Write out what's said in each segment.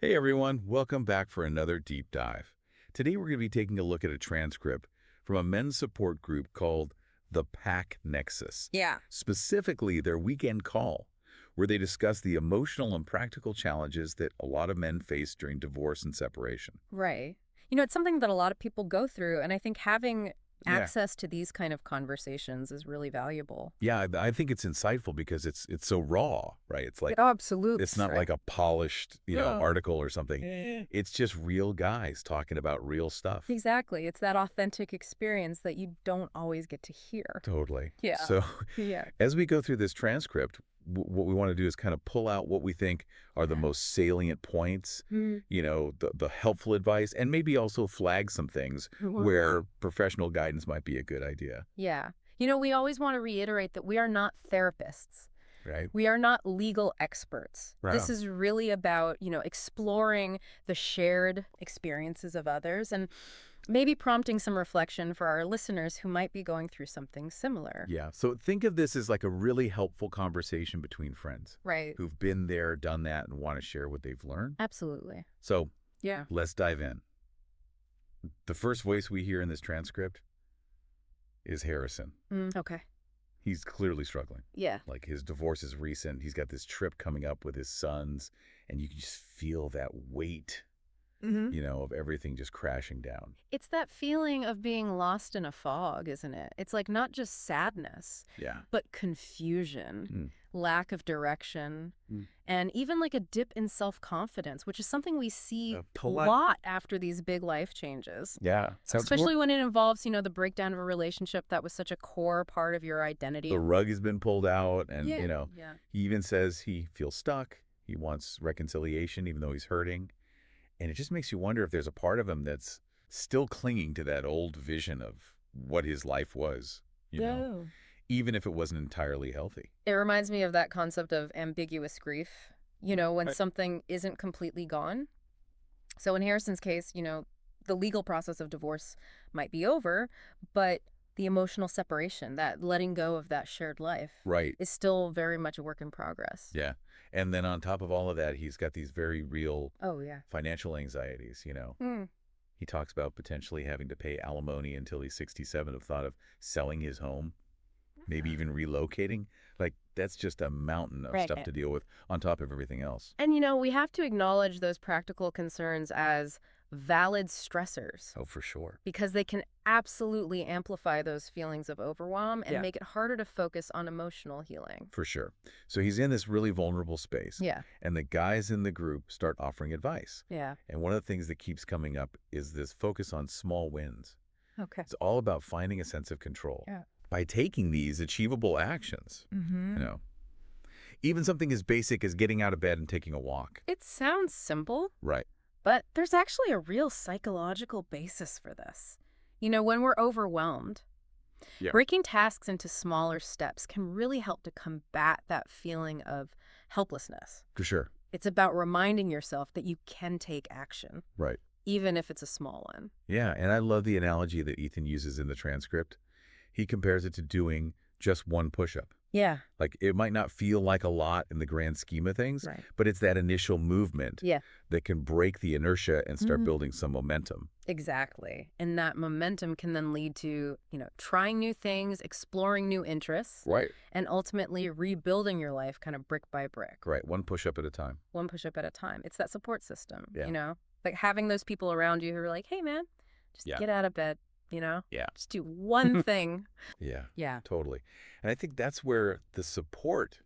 Hey everyone, welcome back for another deep dive. Today we're going to be taking a look at a transcript from a men's support group called the Pack Nexus, Yeah. specifically their weekend call, where they discuss the emotional and practical challenges that a lot of men face during divorce and separation. Right. It's something that a lot of people go through, and I think having Yeah. access to these kind of conversations is really valuable. Yeah, I think it's insightful because it's so raw, right? Oh, absolutely. It's not Right. like a polished, Yeah. article or something. It's just real guys talking about real stuff. Exactly. It's that authentic experience that you don't always get to hear. Totally. Yeah. So Yeah. as we go through this transcript, what we want to do is kind of pull out what we think are the most salient points, Mm. the helpful advice, and maybe also flag some things where professional guidance might be a good idea, Yeah. We always want to reiterate that we are not therapists. right? We are not legal experts. Right. This is really about, exploring the shared experiences of others and maybe prompting some reflection for our listeners who might be going through something similar. Yeah. So think of this as like a really helpful conversation between friends Right. who've been there, done that, and want to share what they've learned. Absolutely. So Yeah. let's dive in. The first voice we hear in this transcript is Harrison. Okay. He's clearly struggling. Yeah. Like his divorce is recent. He's got this trip coming up with his sons, and you can just feel that weight, of everything just crashing down. It's that feeling of being lost in a fog, isn't it? It's like not just sadness, Yeah. but confusion, Mm. lack of direction, Mm. and even like a dip in self-confidence, which is something we see a polite- lot after these big life changes. Yeah. Especially when it involves, the breakdown of a relationship that was such a core part of your identity. The rug has been pulled out, and, Yeah. he even says he feels stuck. He wants reconciliation, even though he's hurting. And it just makes you wonder if there's a part of him that's still clinging to that old vision of what his life was, even if it wasn't entirely healthy. It reminds me of that concept of ambiguous grief, when Right. something isn't completely gone. So in Harrison's case, the legal process of divorce might be over, but the emotional separation, that letting go of that shared life, Right. is still very much a work in progress. Yeah. And then on top of all of that, he's got these very real Oh, yeah. financial anxieties, Mm. He talks about potentially having to pay alimony until he's 67, of thought of selling his home, maybe even relocating. Like, that's just a mountain of Right. stuff to deal with on top of everything else. And, we have to acknowledge those practical concerns as valid stressors Oh, for sure. because they can absolutely amplify those feelings of overwhelm and Yeah. make it harder to focus on emotional healing. For sure. So he's in this really vulnerable space. Yeah. And the guys in the group start offering advice. Yeah. And one of the things that keeps coming up is this focus on small wins. Okay. It's all about finding a sense of control. Yeah. By taking these achievable actions, Mm-hmm. even something as basic as getting out of bed and taking a walk. It sounds simple, Right. but there's actually a real psychological basis for this. When we're overwhelmed, Yeah. breaking tasks into smaller steps can really help to combat that feeling of helplessness. For sure. It's about reminding yourself that you can take action, Right. even if it's a small one. Yeah. And I love the analogy that Ethan uses in the transcript. He compares it to doing just one push-up. Yeah. Like, it might not feel like a lot in the grand scheme of things, Right. but it's that initial movement Yeah. that can break the inertia and start Mhm. building some momentum. Exactly. And that momentum can then lead to, trying new things, exploring new interests, Right. and ultimately rebuilding your life kind of brick by brick, Right. One push-up at a time. one push-up at a time. It's that support system, Yeah. Like having those people around you who are like, hey, man, just Yeah. get out of bed, Yeah. Just do one thing. Yeah. Yeah. Totally. And I think that's where the support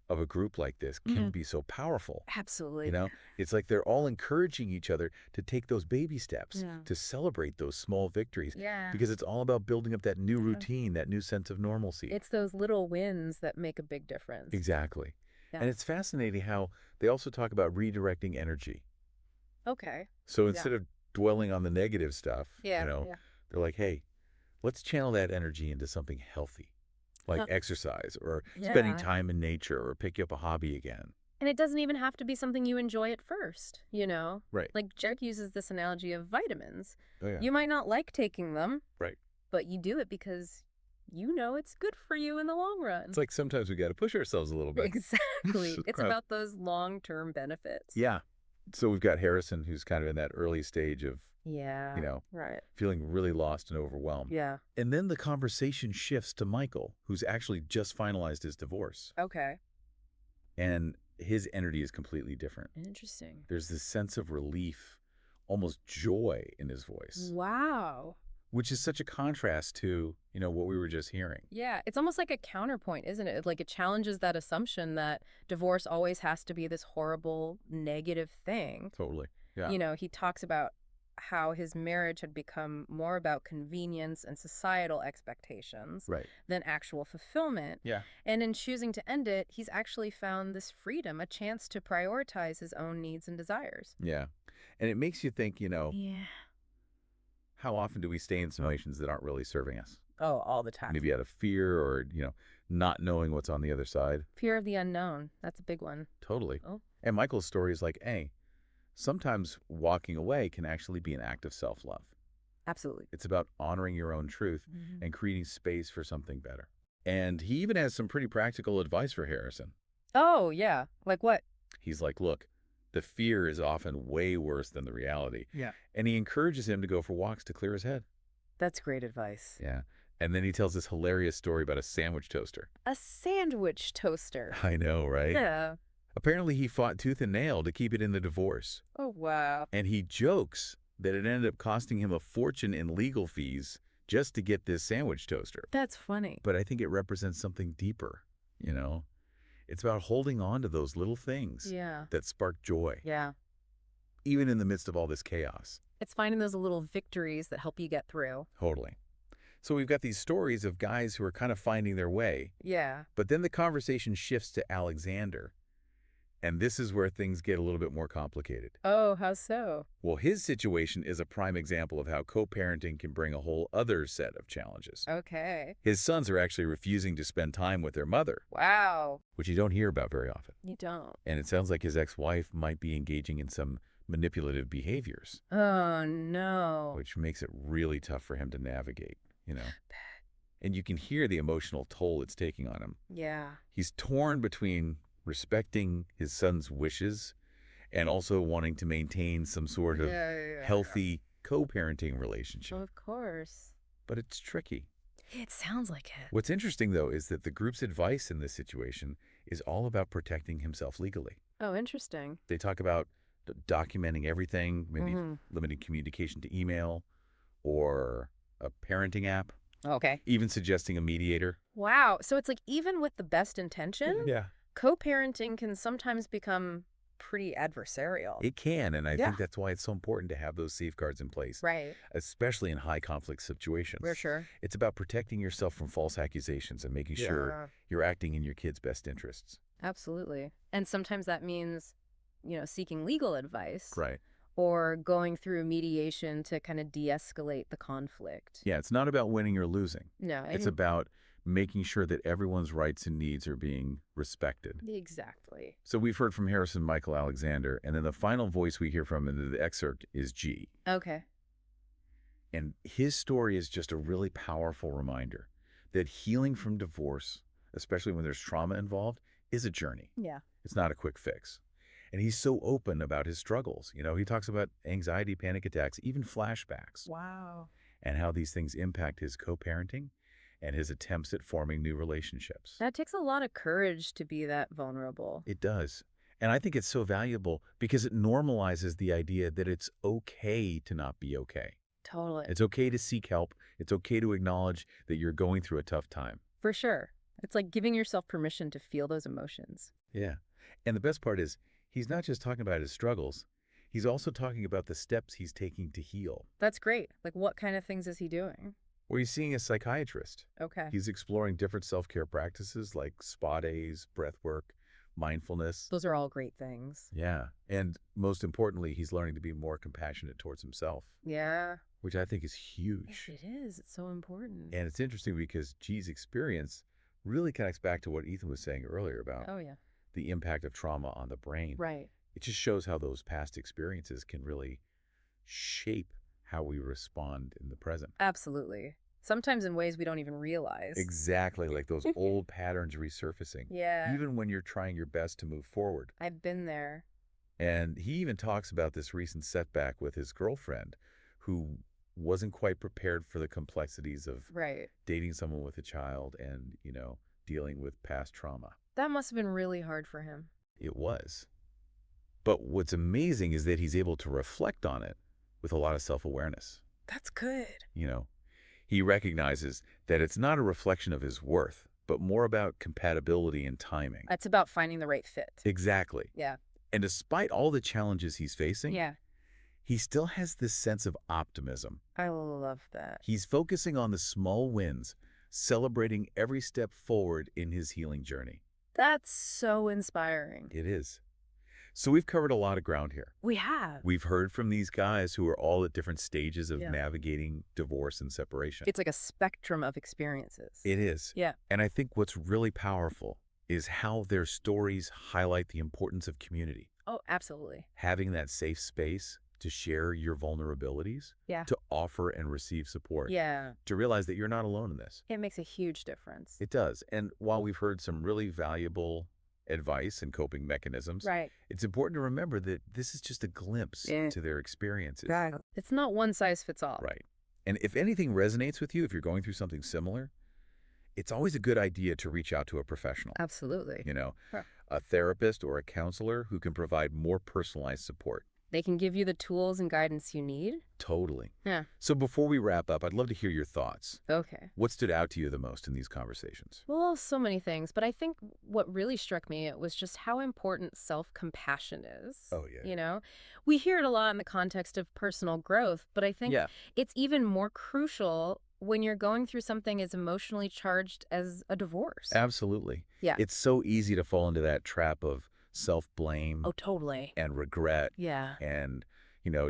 of a group like this can be so powerful. Absolutely. It's like they're all encouraging each other to take those baby steps, Yeah. to celebrate those small victories, Yeah. because it's all about building up that new routine, that new sense of normalcy. It's those little wins that make a big difference. Exactly. Yeah. And it's fascinating how they also talk about redirecting energy. Okay. So instead of dwelling on the negative stuff, Yeah. they're like, hey, let's channel that energy into something healthy, like exercise or spending Yeah. time in nature or pick up a hobby again. And it doesn't even have to be something you enjoy at first, Right. Like Jack uses this analogy of vitamins. Oh, yeah. You might not like taking them. Right. But you do it because it's good for you in the long run. It's like sometimes we got to push ourselves a little bit. Exactly. It's Crap. about those long-term benefits. Yeah. So we've got Harrison, who's kind of in that early stage of, you Yeah. know, Right. feeling really lost and overwhelmed. Yeah. And then the conversation shifts to Michael, who's actually just finalized his divorce. Okay. And his energy is completely different. Interesting. There's this sense of relief, almost joy in his voice, Wow. which is such a contrast to, what we were just hearing. Yeah, it's almost like a counterpoint, isn't it? Like it challenges that assumption that divorce always has to be this horrible, negative thing. Totally. Yeah. He talks about how his marriage had become more about convenience and societal expectations Right. than actual fulfillment. Yeah. And in choosing to end it, he's actually found this freedom, a chance to prioritize his own needs and desires. Yeah. And it makes you think, Yeah. how often do we stay in situations that aren't really serving us? Oh, all the time. Maybe out of fear or, not knowing what's on the other side. Fear of the unknown. That's a big one. Totally. Oh, And Michael's story is like, hey, sometimes walking away can actually be an act of self-love. absolutely. It's about honoring your own truth Mhm. and creating space for something better. And he even has some pretty practical advice for Harrison. Oh, yeah. Like what? He's like, look, the fear is often way worse than the reality. Yeah. And he encourages him to go for walks to clear his head. That's great advice. Yeah. And then he tells this hilarious story about a sandwich toaster. A sandwich toaster. I know, right? Yeah. Apparently he fought tooth and nail to keep it in the divorce. Oh, wow. And he jokes that it ended up costing him a fortune in legal fees just to get this sandwich toaster. That's funny. But I think it represents something deeper, It's about holding on to those little things Yeah. that spark joy, Yeah. even in the midst of all this chaos. It's finding those little victories that help you get through. Totally. So we've got these stories of guys who are kind of finding their way, Yeah. but then the conversation shifts to Alexander. And this is where things get a little bit more complicated. Oh, how so? Well, his situation is a prime example of how co-parenting can bring a whole other set of challenges. Okay. His sons are actually refusing to spend time with their mother, Wow. which you don't hear about very often. You don't. And it sounds like his ex-wife might be engaging in some manipulative behaviors, Oh, no. which makes it really tough for him to navigate. And you can hear the emotional toll it's taking on him. Yeah. He's torn between respecting his son's wishes and also wanting to maintain some sort of Yeah. healthy co-parenting relationship. Of course. But it's tricky. It sounds like it. What's interesting, though, is that the group's advice in this situation is all about protecting himself legally. Oh, interesting. They talk about documenting everything, maybe Mhm. limiting communication to email or a parenting app, Okay. even suggesting a mediator. Wow. So it's like even with the best intention, Yeah. co-parenting can sometimes become pretty adversarial. It can, and I Yeah. think that's why it's so important to have those safeguards in place, Right. especially in high conflict situations. For sure. It's about protecting yourself from false accusations and making sure you're acting in your kid's best interests. Absolutely. And sometimes that means, seeking legal advice Right. or going through mediation to kind of de-escalate the conflict. Yeah, it's not about winning or losing. No, It's about making sure that everyone's rights and needs are being respected. exactly. So we've heard from Harrison Michael Alexander, and then the final voice we hear from in the excerpt is G. Okay. And his story is just a really powerful reminder that healing from divorce, especially when there's trauma involved, is a journey. Yeah. It's not a quick fix. And he's so open about his struggles. He talks about anxiety, panic attacks, even flashbacks, Wow. and how these things impact his co-parenting and his attempts at forming new relationships. That takes a lot of courage to be that vulnerable. It does. And I think it's so valuable because it normalizes the idea that it's okay to not be okay. Totally. It's okay to seek help. It's okay to acknowledge that you're going through a tough time. For sure. It's like giving yourself permission to feel those emotions. Yeah. And the best part is, he's not just talking about his struggles. He's also talking about the steps he's taking to heal. That's great. Like what kind of things is he doing? Well, he's seeing a psychiatrist. Okay. He's exploring different self-care practices like spa days, breath work, mindfulness. Those are all great things. Yeah. And most importantly, he's learning to be more compassionate towards himself, Yeah. which I think is huge. It is. It's so important. And it's interesting because G's experience really connects back to what Ethan was saying earlier about Oh, yeah. the impact of trauma on the brain. Right. It just shows how those past experiences can really shape how we respond in the present. Absolutely. Sometimes in ways we don't even realize. Exactly, like those old patterns resurfacing. Yeah. Even when you're trying your best to move forward. I've been there. And he even talks about this recent setback with his girlfriend who wasn't quite prepared for the complexities of Right. dating someone with a child and, dealing with past trauma. That must have been really hard for him. It was. But what's amazing is that he's able to reflect on it with a lot of self-awareness. That's good. He recognizes that it's not a reflection of his worth, but more about compatibility and timing. It's about finding the right fit. Exactly. Yeah. And despite all the challenges he's facing, Yeah. he still has this sense of optimism. I love that. He's focusing on the small wins, celebrating every step forward in his healing journey. That's so inspiring. It is. So we've covered a lot of ground here. We have. We've heard from these guys who are all at different stages of Yeah. navigating divorce and separation. It's like a spectrum of experiences. It is. Yeah. And I think what's really powerful is how their stories highlight the importance of community. Oh, absolutely. Having that safe space to share your vulnerabilities, Yeah. to offer and receive support, Yeah. to realize that you're not alone in this. It makes a huge difference. It does. And while we've heard some really valuable advice and coping mechanisms, Right. it's important to remember that this is just a glimpse Yeah. into their experiences. It's not one size fits all. Right. And if anything resonates with you, if you're going through something similar, it's always a good idea to reach out to a professional. Absolutely. Sure. A therapist or a counselor who can provide more personalized support. They can give you the tools and guidance you need. Totally. Yeah. So before we wrap up, I'd love to hear your thoughts. Okay. What stood out to you the most in these conversations? Well, so many things, but I think what really struck me was just how important self-compassion is. Oh, yeah. We hear it a lot in the context of personal growth, but I think it's even more crucial when you're going through something as emotionally charged as a divorce. Absolutely. Yeah. It's so easy to fall into that trap of self-blame Oh, totally. and regret Yeah. and,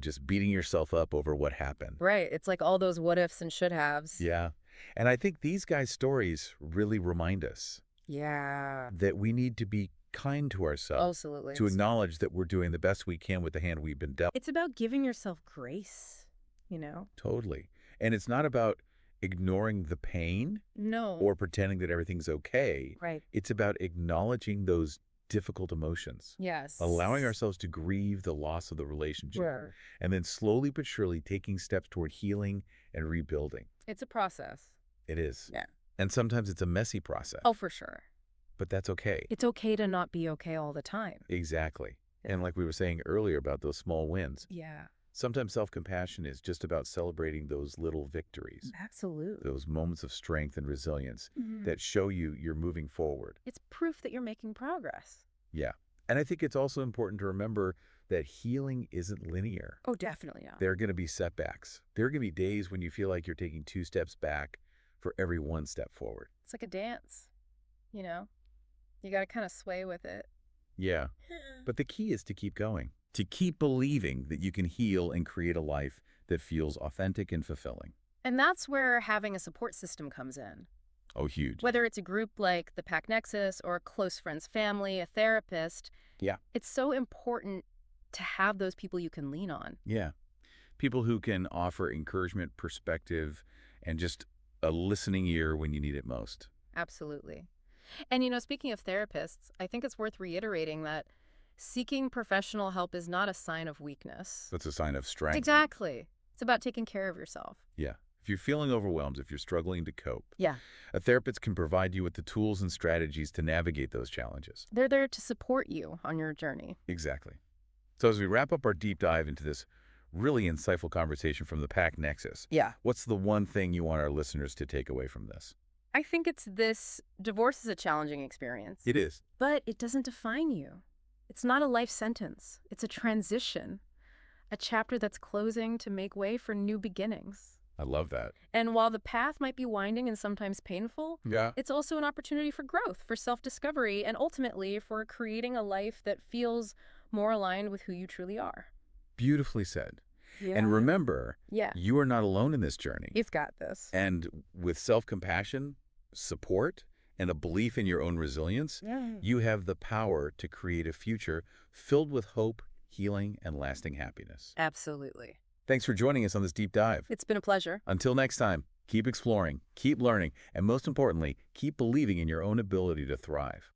just beating yourself up over what happened. Right. It's like all those what ifs and should haves. Yeah. And I think these guys' stories really remind us Yeah. that we need to be kind to ourselves, Absolutely. to acknowledge that we're doing the best we can with the hand we've been dealt. It's about giving yourself grace, Totally. And it's not about ignoring the pain No. or pretending that everything's okay. Right. It's about acknowledging those difficult emotions, Yes. allowing ourselves to grieve the loss of the relationship, Sure. and then slowly but surely taking steps toward healing and rebuilding. It's a process. It is. Yeah. And sometimes it's a messy process, Oh, for sure. but that's okay. It's okay to not be okay all the time. Exactly. And like we were saying earlier about those small wins, Yeah. sometimes self-compassion is just about celebrating those little victories, Absolutely. those moments of strength and resilience Mhm. that show you're moving forward. It's proof that you're making progress. Yeah. And I think it's also important to remember that healing isn't linear. Oh, definitely not. There are going to be setbacks. There are going to be days when you feel like you're taking 2 steps back for every 1 step forward. It's like a dance, you got to kind of sway with it. Yeah. But the key is to keep going, to keep believing that you can heal and create a life that feels authentic and fulfilling. And that's where having a support system comes in. Oh, huge. Whether it's a group like the Pack Nexus or a close friend's family, a therapist. Yeah. It's so important to have those people you can lean on. Yeah. People who can offer encouragement, perspective, and just a listening ear when you need it most. Absolutely. And, speaking of therapists, I think it's worth reiterating that seeking professional help is not a sign of weakness. That's a sign of strength. Exactly. It's about taking care of yourself. Yeah. If you're feeling overwhelmed, if you're struggling to cope, Yeah. a therapist can provide you with the tools and strategies to navigate those challenges. They're there to support you on your journey. Exactly. So as we wrap up our deep dive into this really insightful conversation from the Pack Nexus, Yeah. what's the one thing you want our listeners to take away from this? I think it's this: divorce is a challenging experience. It is. But it doesn't define you. It's not a life sentence. It's a transition, a chapter that's closing to make way for new beginnings. I love that. And while the path might be winding and sometimes painful, Yeah. it's also an opportunity for growth, for self-discovery, and ultimately for creating a life that feels more aligned with who you truly are. Beautifully said. Yeah. And remember, Yeah. you are not alone in this journey. You've got this. And with self-compassion, support, and a belief in your own resilience, you have the power to create a future filled with hope, healing, and lasting happiness. Absolutely. Thanks for joining us on this deep dive. It's been a pleasure. Until next time, keep exploring, keep learning, and most importantly, keep believing in your own ability to thrive.